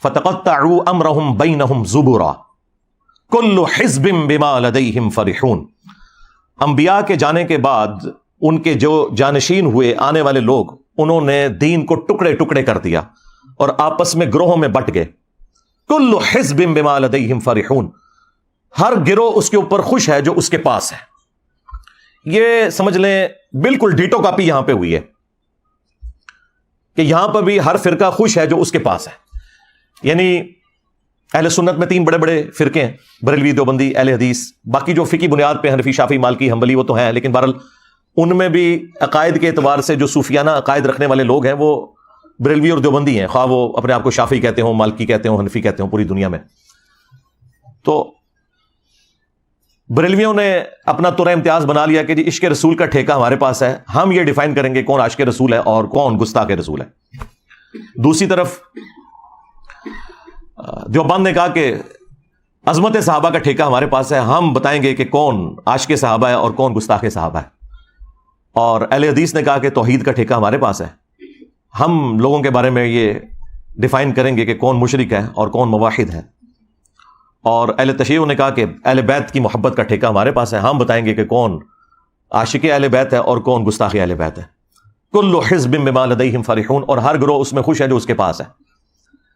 فَتَقَطَّعُوا أَمْرَهُمْ بَيْنَهُمْ زُبُرًا كُلُّ حِزْبٍ بِمَا لَدَيْهِمْ فَرِحُونَ۔ انبیاء کے جانے کے بعد ان کے جو جانشین ہوئے آنے والے لوگ، انہوں نے دین کو ٹکڑے ٹکڑے کر دیا اور آپس میں گروہوں میں بٹ گئے۔ کل حزب بما لدیہم فرحون، ہر گروہ اس کے اوپر خوش ہے جو اس کے پاس ہے۔ یہ سمجھ لیں بالکل ڈیٹو کاپی یہاں پہ ہوئی ہے کہ یہاں پر بھی ہر فرقہ خوش ہے جو اس کے پاس ہے۔ یعنی اہل سنت میں 3 بڑے بڑے فرقے ہیں، بریلوی، دیوبندی، اہل حدیث۔ باقی جو فقہی بنیاد پہ حنفی، شافعی، مالکی، حنبلی وہ تو ہیں، لیکن بہرحال ان میں بھی عقائد کے اعتبار سے جو صوفیانہ عقائد رکھنے والے لوگ ہیں وہ بریلوی اور دیوبندی ہیں، خواہ وہ اپنے آپ کو شافعی کہتے ہوں، مالکی کہتے ہوں، حنفی کہتے ہوں، پوری دنیا میں۔ تو بریلویوں نے اپنا ترہ امتیاز بنا لیا کہ جی عشق رسول کا ٹھیکہ ہمارے پاس ہے، ہم یہ ڈیفائن کریں گے کون عاشق رسول ہے اور کون گستاخ رسول ہے۔ دوسری طرف دیوبند نے کہا کہ عظمت صحابہ کا ٹھیکہ ہمارے پاس ہے، ہم بتائیں گے کہ کون عاشق صحابہ ہے اور کون گستاخ صحابہ ہے۔ اور اہل حدیث نے کہا کہ توحید کا ٹھیکہ ہمارے پاس ہے، ہم لوگوں کے بارے میں یہ ڈیفائن کریں گے کہ کون مشرک ہے اور کون موحد ہے۔ اور اہل تشیع نے کہا کہ اہل بیت کی محبت کا ٹھیکہ ہمارے پاس ہے، ہم بتائیں گے کہ کون عاشق اہل بیت ہے اور کون گستاخ اہل بیت ہے۔ کل حزب بما لدیہم فرحون، اور ہر گروہ اس میں خوش ہے جو اس کے پاس ہے۔